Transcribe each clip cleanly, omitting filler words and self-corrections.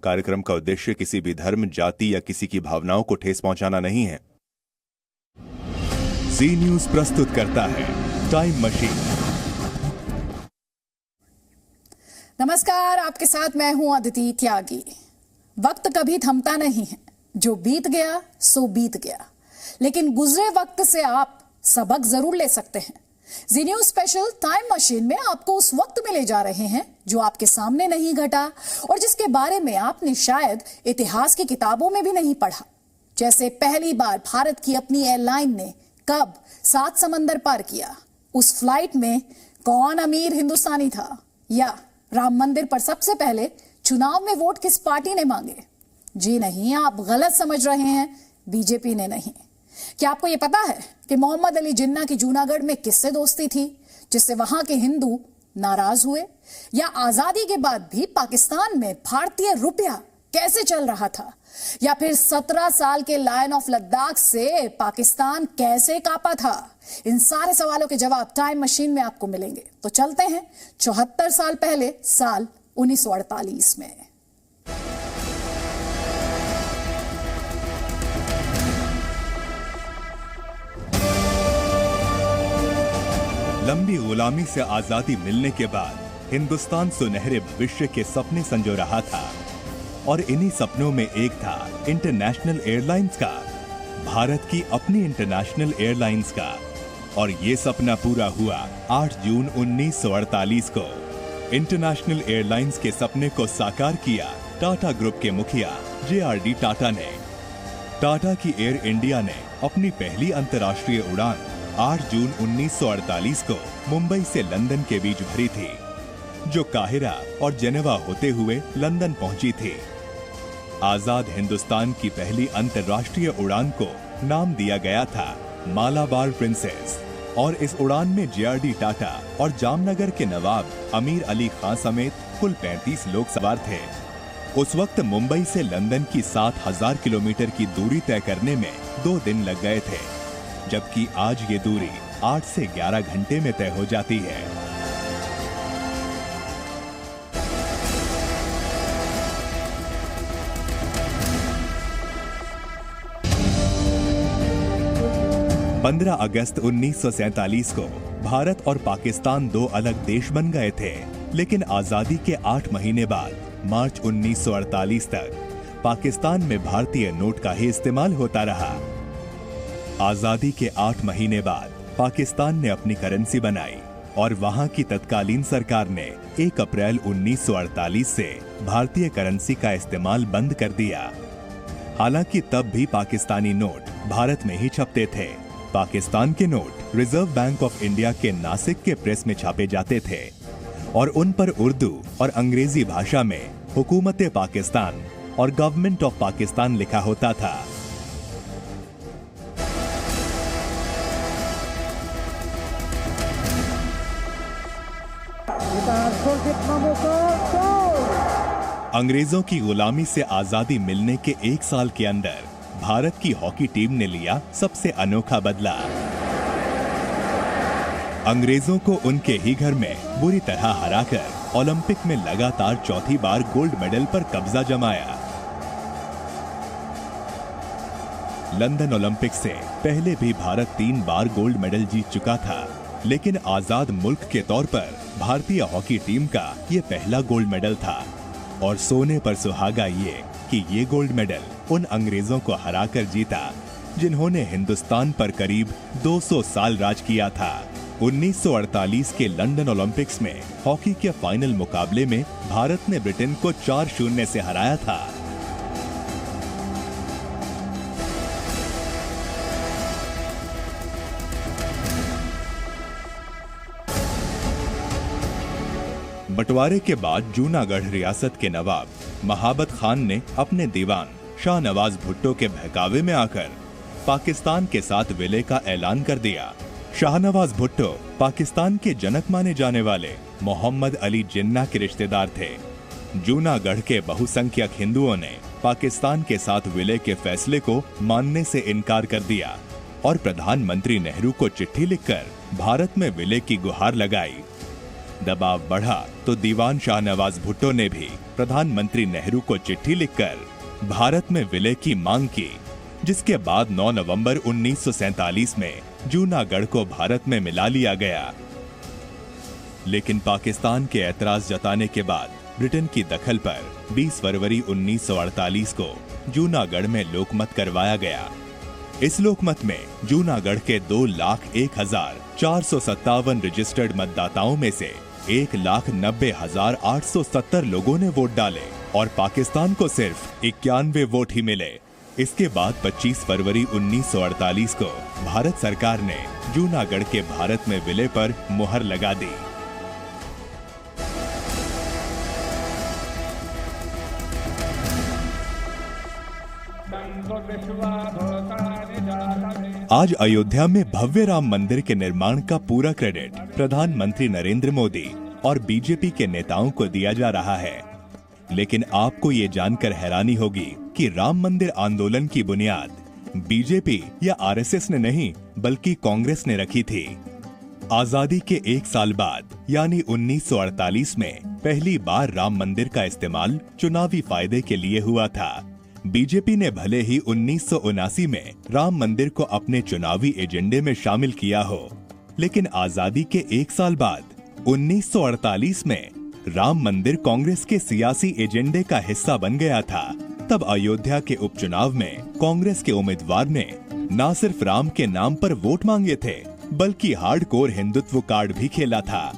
कार्यक्रम का उद्देश्य किसी भी धर्म, जाति या किसी की भावनाओं को ठेस पहुंचाना नहीं है। जी न्यूज प्रस्तुत करता है टाइम मशीन। नमस्कार, आपके साथ मैं हूं अदिति त्यागी। वक्त कभी थमता नहीं है, जो बीत गया सो बीत गया, लेकिन गुजरे वक्त से आप सबक जरूर ले सकते हैं। जी न्यूज स्पेशल टाइम मशीन में आपको उस वक्त में ले जा रहे हैं जो आपके सामने नहीं घटा और जिसके बारे में आपने शायद इतिहास की किताबों में भी नहीं पढ़ा। जैसे पहली बार भारत की अपनी एयरलाइन ने कब 7 समंदर पार किया, उस फ्लाइट में कौन अमीर हिंदुस्तानी था, या राम मंदिर पर सबसे पहले चुनाव में वोट किस पार्टी ने मांगे। जी नहीं, आप गलत समझ रहे हैं, बीजेपी ने नहीं। क्या आपको यह पता है कि मोहम्मद अली जिन्ना की जूनागढ़ में किससे दोस्ती थी जिससे वहां के हिंदू नाराज हुए? या आजादी के बाद भी पाकिस्तान में भारतीय रुपया कैसे चल रहा था? या फिर 17 साल के लायन ऑफ लद्दाख से पाकिस्तान कैसे कांपा था? इन सारे सवालों के जवाब टाइम मशीन में आपको मिलेंगे। तो चलते हैं 74 साल पहले, साल 1948 में। लंबी गुलामी से आजादी मिलने के बाद हिंदुस्तान सुनहरे भविष्य के सपने संजो रहा था और इन्हीं सपनों में एक था इंटरनेशनल एयरलाइंस का, भारत की अपनी इंटरनेशनल एयरलाइंस का। और ये सपना पूरा हुआ 8 जून 1948 को। इंटरनेशनल एयरलाइंस के सपने को साकार किया टाटा ग्रुप के मुखिया JRD टाटा ने। टाटा की एयर इंडिया ने अपनी पहली अंतर्राष्ट्रीय उड़ान 8 जून 1948 को मुंबई से लंदन के बीच भरी थी, जो काहिरा और जेनेवा होते हुए लंदन पहुंची थी। आजाद हिंदुस्तान की पहली अंतर्राष्ट्रीय उड़ान को नाम दिया गया था मालाबार प्रिंसेस और इस उड़ान में JRD टाटा और जामनगर के नवाब अमीर अली खान समेत कुल 35 लोग सवार थे। उस वक्त मुंबई से लंदन की 7000 किलोमीटर की दूरी तय करने में 2 दिन लग गए थे, जबकि आज ये दूरी 8 से 11 घंटे में तय हो जाती है। पंद्रह अगस्त 1947 को भारत और पाकिस्तान 2 अलग देश बन गए थे, लेकिन आजादी के 8 महीने बाद मार्च 1948 तक पाकिस्तान में भारतीय नोट का ही इस्तेमाल होता रहा। आजादी के 8 महीने बाद पाकिस्तान ने अपनी करेंसी बनाई और वहां की तत्कालीन सरकार ने 1 अप्रैल 1948 से भारतीय करेंसी का इस्तेमाल बंद कर दिया। हालांकि तब भी पाकिस्तानी नोट भारत में ही छपते थे। पाकिस्तान के note reserve bank of India के नासिक के प्रेस में छापे जाते थे और उन पर उर्दू और अंग्रेजी भाषा में हुकूमत पाकिस्तान और गवर्नमेंट ऑफ पाकिस्तान लिखा होता था। अंग्रेजों की गुलामी से आजादी मिलने के 1 साल के अंदर भारत की हॉकी टीम ने लिया सबसे अनोखा बदला। अंग्रेजों को उनके ही घर में बुरी तरह हराकर ओलंपिक में लगातार चौथी बार गोल्ड मेडल पर कब्जा जमाया। लंदन ओलंपिक से पहले भी भारत 3 बार गोल्ड मेडल जीत चुका था, लेकिन आजाद मुल्क के तौर पर भारतीय हॉकी टीम का ये पहला गोल्ड मेडल था। और सोने पर सुहागा ये कि ये गोल्ड मेडल उन अंग्रेजों को हराकर जीता जिन्होंने हिंदुस्तान पर करीब 200 साल राज किया था। 1948 के लंदन ओलंपिक्स में हॉकी के फाइनल मुकाबले में भारत ने ब्रिटेन को 4-0 से हराया था। बंटवारे के बाद जूनागढ़ रियासत के नवाब महाबत खान ने अपने दीवान शाहनवाज भुट्टो के बहकावे में आकर पाकिस्तान के साथ विलय का ऐलान कर दिया। शाहनवाज भुट्टो पाकिस्तान के जनक माने जाने वाले मोहम्मद अली जिन्ना के रिश्तेदार थे। जूनागढ़ के बहुसंख्यक हिंदुओं ने पाकिस्तान के साथ विलय के फैसले को मानने से इनकार कर दिया और प्रधानमंत्री नेहरू को चिट्ठी लिखकर भारत में विलय की गुहार लगाई। दबाव बढ़ा तो दीवान शाहनवाज भुट्टो ने भी प्रधानमंत्री नेहरू को चिट्ठी लिखकर भारत में विलय की मांग की, जिसके बाद 9 नवंबर 1947 में जूनागढ़ को भारत में मिला लिया गया। लेकिन पाकिस्तान के ऐतराज जताने के बाद ब्रिटेन की दखल पर 20 फरवरी 1948 को जूनागढ़ में लोकमत करवाया गया। इस लोकमत में जूनागढ़ के 2,01,457 रजिस्टर्ड मतदाताओं में से 1,90,870 लोगों ने वोट डाले और पाकिस्तान को सिर्फ 91 वोट ही मिले। इसके बाद 25 फरवरी 1948 को भारत सरकार ने जूनागढ़ के भारत में विलय पर मुहर लगा दी। आज अयोध्या में भव्य राम मंदिर के निर्माण का पूरा क्रेडिट प्रधानमंत्री नरेंद्र मोदी और बीजेपी के नेताओं को दिया जा रहा है। लेकिन आपको ये जानकर हैरानी होगी कि राम मंदिर आंदोलन की बुनियाद बीजेपी या आरएसएस ने नहीं बल्कि कांग्रेस ने रखी थी। आजादी के 1 साल बाद यानी 1948 में पहली बार राम मंदिर का इस्तेमाल चुनावी फायदे के लिए हुआ था। बीजेपी ने भले ही 1979 में राम मंदिर को अपने चुनावी एजेंडे में शामिल किया हो, लेकिन आजादी के 1 साल बाद 1948 में राम मंदिर कांग्रेस के सियासी एजेंडे का हिस्सा बन गया था। तब अयोध्या के उपचुनाव में कांग्रेस के उम्मीदवार ने न सिर्फ राम के नाम पर वोट मांगे थे, बल्कि हार्डकोर हिंदुत्व कार्ड भी खेला था।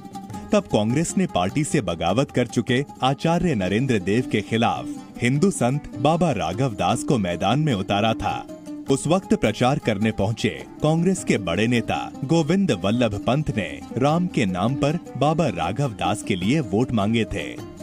तब कांग्रेस ने पार्टी से बगावत कर चुके आचार्य नरेंद्र देव के खिलाफ हिंदू संत बाबा राघव दास को मैदान में उतारा था। उस वक्त प्रचार करने पहुंचे कांग्रेस के बड़े नेता गोविंद वल्लभ पंत ने राम के नाम पर बाबा राघव दास के लिए वोट मांगे थे।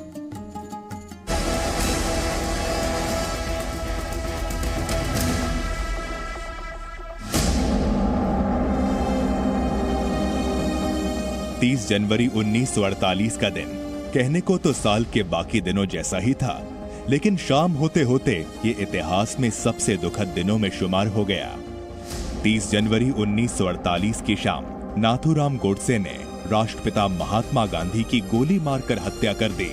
तीस जनवरी 1948 का दिन कहने को तो साल के बाकी दिनों जैसा ही था, लेकिन शाम होते होते ये इतिहास में सबसे दुखद दिनों में शुमार हो गया। 30 जनवरी 1948 की शाम नाथूराम गोडसे ने राष्ट्रपिता महात्मा गांधी की गोली मारकर हत्या कर दी।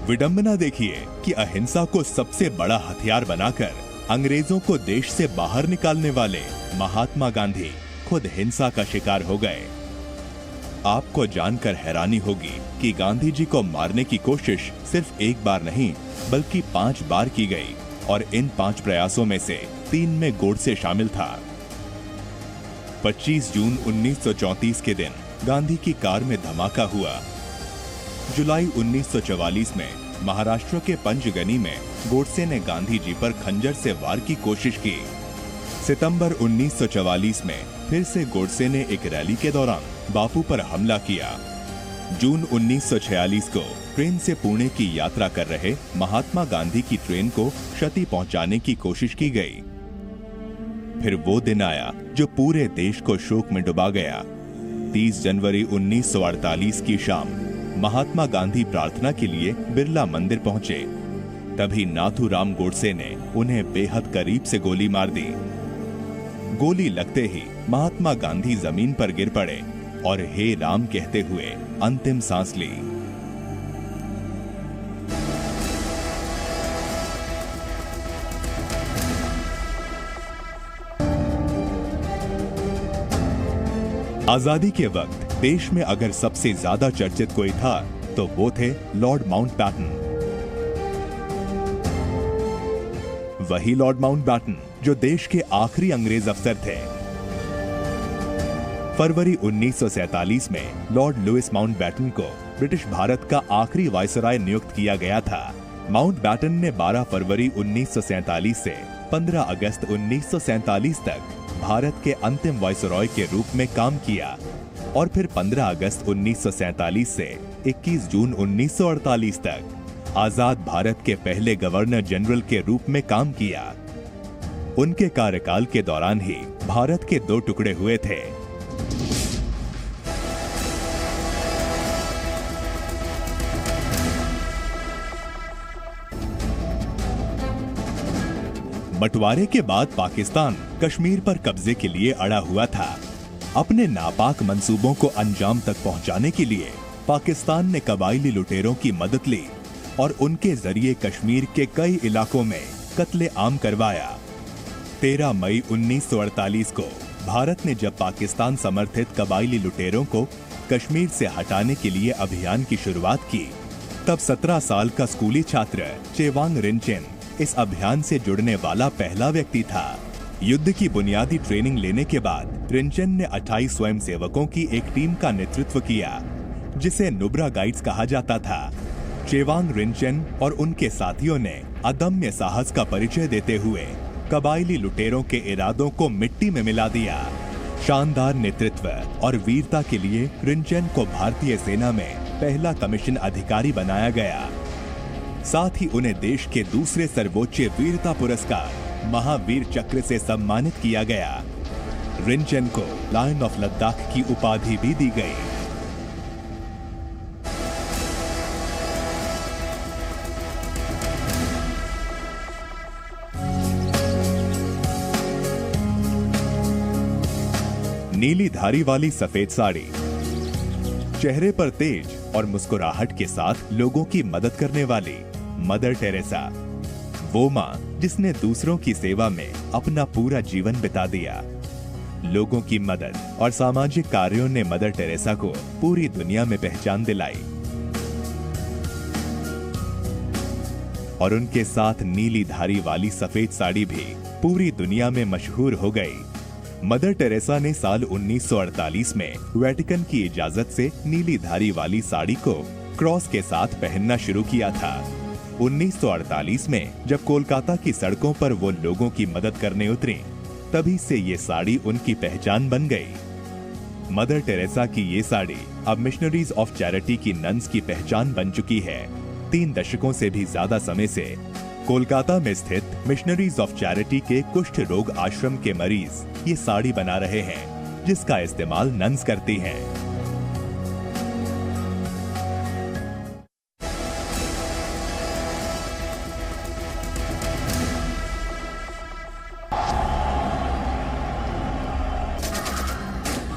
विडंबना देखिए कि अहिंसा को सबसे बड़ा हथियार बनाकर अंग्रेजों को देश से बाहर निकालने वाले महात्मा गांधी खुद हिंसा का शिकार हो गए। आपको जानकर हैरानी होगी कि गांधी जी को मारने की कोशिश सिर्फ एक बार नहीं बल्कि 5 बार की गई और इन 5 प्रयासों में से 3 में गोडसे शामिल था। 25 जून 1934 के दिन गांधी की कार में धमाका हुआ। जुलाई 1944 में महाराष्ट्र के पंचगनी में गोडसे ने गांधी जी पर खंजर से वार की कोशिश की। सितंबर 1944 में फिर से गोडसे ने एक रैली के दौरान बापू पर हमला किया। जून 1946 को ट्रेन से पुणे की यात्रा कर रहे महात्मा गांधी की ट्रेन को क्षति पहुंचाने की कोशिश की गई। फिर वो दिन आया जो पूरे देश को शोक में डुबा गया। 30 जनवरी 1948 की शाम महात्मा गांधी प्रार्थना के लिए बिरला मंदिर पहुंचे। तभी नाथूराम गोडसे ने उन्हें बेहद करीब से गोली मार दी। गोली लगते ही महात्मा गांधी जमीन पर गिर पड़े और हे राम कहते हुए अंतिम सांस ली। आजादी के वक्त देश में अगर सबसे ज्यादा चर्चित कोई था तो वो थे लॉर्ड माउंटबैटन। वही लॉर्ड माउंटबैटन जो देश के आखिरी अंग्रेज अफसर थे। फरवरी 1947 में लॉर्ड लुइस माउंटबैटन को ब्रिटिश भारत का आखिरी वायसराय नियुक्त किया गया था। माउंटबैटन ने 12 फरवरी 1947 से 15 अगस्त 1947 तक भारत के अंतिम वायसराय के रूप में काम किया और फिर 15 अगस्त 1947 से 21 जून 1948 तक आजाद भारत के पहले गवर्नर जनरल के रूप में काम किया। उनके कार्यकाल के दौरान ही भारत के 2 टुकड़े हुए थे। बंटवारे के बाद पाकिस्तान कश्मीर पर कब्जे के लिए अड़ा हुआ था। अपने नापाक मंसूबों को अंजाम तक पहुंचाने के लिए पाकिस्तान ने कबायली लुटेरों की मदद ली और उनके जरिए कश्मीर के कई इलाकों में कत्ले आम करवाया। 13 मई 1948 को भारत ने जब पाकिस्तान समर्थित कबायली लुटेरों को कश्मीर से हटाने के लिए अभियान की शुरुआत की, तब 17 साल का स्कूली छात्र चेवांग रिनचेन इस अभियान से जुड़ने वाला पहला व्यक्ति था। युद्ध की बुनियादी ट्रेनिंग लेने के बाद रिनचेन ने 28 स्वयंसेवकों की एक टीम का नेतृत्व किया, जिसे नुब्रा गाइड्स कहा जाता था। चेवांग रिनचेन और उनके साथियों ने अदम्य साहस का परिचय देते हुए कबायली लुटेरों के इरादों को मिट्टी में मिला दिया। शानदार नेतृत्व और वीरता के लिए रिनचेन को भारतीय सेना में पहला कमीशन अधिकारी बनाया गया। साथ ही उन्हें देश के दूसरे सर्वोच्च वीरता पुरस्कार महावीर चक्र से सम्मानित किया गया। रिनचेन को लायन ऑफ लद्दाख की उपाधि भी दी गई। नीली धारी वाली सफेद साड़ी, चेहरे पर तेज और मुस्कुराहट के साथ लोगों की मदद करने वाली मदर टेरेसा, वो मां जिसने दूसरों की सेवा में अपना पूरा जीवन बिता दिया। लोगों की मदद और सामाजिक कार्यों ने मदर टेरेसा को पूरी दुनिया में पहचान दिलाई और उनके साथ नीली धारी वाली सफेद साड़ी भी पूरी दुनिया में मशहूर हो गई। मदर टेरेसा ने साल 1948 में वेटिकन की इजाजत से नीली धारी वाली साड़ी को क्रॉस के साथ पहनना शुरू किया था। 1948 में जब कोलकाता की सड़कों पर वो लोगों की मदद करने उतरी, तभी से ये साड़ी उनकी पहचान बन गई। मदर टेरेसा की ये साड़ी अब मिशनरीज ऑफ चैरिटी की नन्स की पहचान बन चुकी है। 3 दशकों से भी ज्यादा समय से कोलकाता में स्थित मिशनरीज ऑफ चैरिटी के कुष्ठ रोग आश्रम के मरीज ये साड़ी बना रहे हैं, जिसका इस्तेमाल नन्स करती हैं।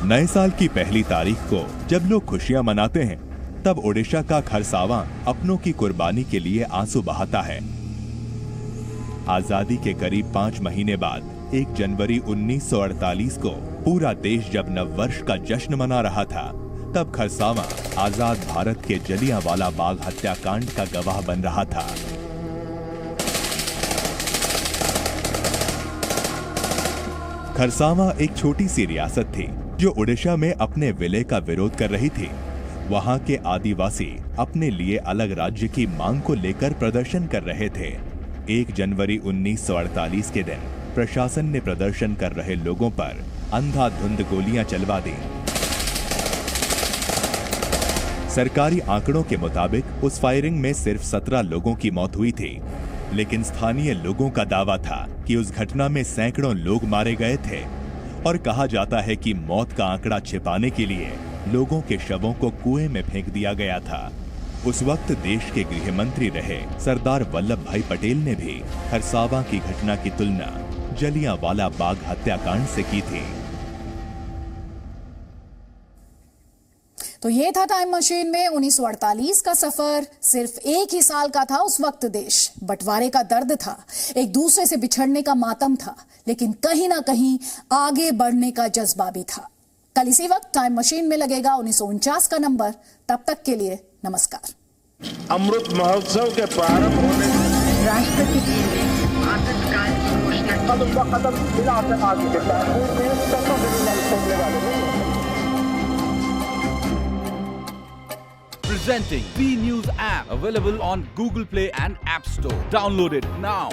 नए साल की पहली तारीख को जब लोग खुशियां मनाते हैं, तब ओडिशा का खरसावां अपनों की कुर्बानी के लिए आंसू बहाता है। आजादी के करीब 5 महीने बाद 1 जनवरी 1948 को पूरा देश जब नववर्ष का जश्न मना रहा था, तब खरसावां आजाद भारत के जलियांवाला बाग हत्याकांड का गवाह बन रहा था। खरसावां एक छोटी सी रियासत थी जो ओडिशा में अपने विलय का विरोध कर रही थी। वहां के आदिवासी अपने लिए अलग राज्य की मांग को लेकर प्रदर्शन कर रहे थे। 1 जनवरी 1948 के दिन प्रशासन ने प्रदर्शन कर रहे लोगों पर अंधाधुंध गोलियां चलवा दी। सरकारी आंकड़ों के मुताबिक उस फायरिंग में सिर्फ 17 लोगों की मौत हुई थी, लेकिन स्थानीय लोगों का दावा था कि उस घटना में सैकड़ों लोग मारे गए थे और कहा जाता है कि मौत का आंकड़ा छिपाने के लिए लोगों के शवों को कुएं में फेंक दिया गया था। उस वक्त देश के गृह मंत्री रहे सरदार वल्लभ भाई पटेल ने भी खरसावां की घटना की तुलना जलियांवाला बाग हत्याकांड से की थी। तो ये था टाइम मशीन में 1948 का सफर। सिर्फ 1 ही साल का था उस वक्त देश। बंटवारे का दर्द था, एक दूसरे से बिछड़ने का मातम था, लेकिन कहीं ना कहीं आगे बढ़ने का जज्बा भी था। कल इसी वक्त टाइम मशीन में लगेगा 1949 का नंबर। तब तक के लिए नमस्कार। अमृत महोत्सव के प्रारंभ होने राष्ट्रपति जी ने आपातकाल की घोषणा Presenting B News app, available on Google Play and App Store. Download it now.